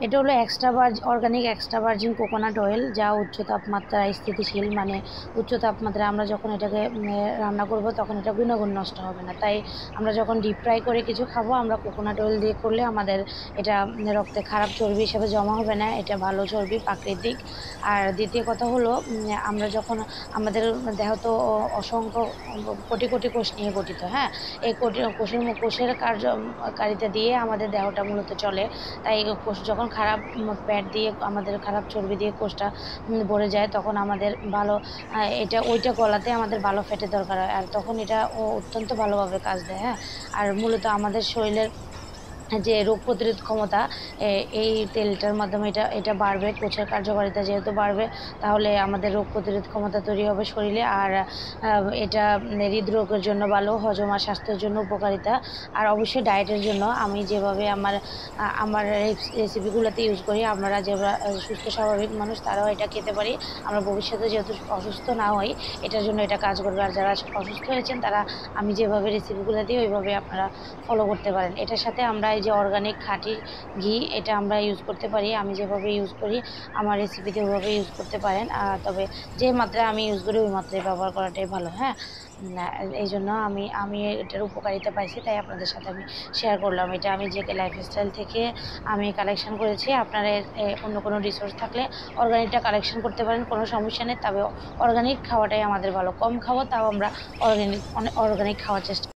এটা হলো organic extra virgin coconut oil, যা উচ্চ তাপমাত্রায় স্থিতিশীল। মানে উচ্চ তাপমাত্রায় আমরা যখন এটাকে রান্না করব তখন এটা গুণাগুণ নষ্ট হবে না। তাই আমরা যখন ডিপ ফ্রাই করে কিছু খাবো, আমরা কোকোনাট অয়েল দিয়ে করলে আমাদের এটা রক্তে খারাপ চর্বি হিসেবে জমা হবে না, এটা ভালো চর্বি, প্রাকৃতিক। আর দ্বিতীয় কথা হলো, আমরা যখন আমাদের দেহ তো অসংখ্য কোটি কোটি কোষ নিয়ে গঠিত, হ্যাঁ। এই কোষের কার্যকারিতা দিয়ে আমাদের দেহটা মূলত চলে। তাই কোষ যখন খারাপ ফ্যাট দিয়ে, আমাদের খারাপ চর্বি দিয়ে কোষটা ভরে যায়, তখন আমাদের ভালো ওইটা গলাতে আমাদের ভালো ফ্যাটের দরকার হয়, আর তখন এটা অত্যন্ত ভালোভাবে কাজ দেয়, হ্যাঁ। আর মূলত আমাদের শরীরের যে রোগ প্রতিরোধ ক্ষমতা, এই তেলটার মাধ্যমে এটা বাড়বে। কোষের কার্যকারিতা যেহেতু বাড়বে, তাহলে আমাদের রোগ প্রতিরোধ ক্ষমতা তৈরি হবে শরীরে। আর এটা হৃদরোগের জন্য ভালো, হজম আর স্বাস্থ্যের জন্য উপকারিতা। আর অবশ্যই ডায়েটের জন্য আমি যেভাবে আমার রেসিপিগুলোতে ইউজ করি, আপনারা যারা সুস্থ স্বাভাবিক মানুষ তারাও এটা খেতে পারি। আমরা ভবিষ্যতে যেহেতু অসুস্থ না হই, এটার জন্য এটা কাজ করবে। আর যারা অসুস্থ হয়েছেন তারা আমি যেভাবে রেসিপিগুলো দিই ওইভাবে আপনারা ফলো করতে পারেন। এটার সাথে আমরা এই যে অর্গানিক খাঁটি ঘি, এটা আমরা ইউজ করতে পারি। আমি যেভাবে ইউজ করি আমার রেসিপিতে ওইভাবে ইউজ করতে পারেন। তবে যে মাত্রায় আমি ইউজ করি ওই মাত্রায় ব্যবহার করাটাই ভালো, হ্যাঁ। এই জন্য আমি এটার উপকারিতা পাইছি, তাই আপনাদের সাথে আমি শেয়ার করলাম। এটা আমি যে লাইফস্টাইল থেকে আমি কালেকশন করেছি। আপনারা অন্য কোনো রিসোর্স থাকলে অর্গানিকটা কালেকশন করতে পারেন, কোনো সমস্যা নেই। তবে অর্গানিক খাওয়াটাই আমাদের ভালো। কম খাবো, তাও আমরা অর্গানিক খাওয়ার চেষ্টা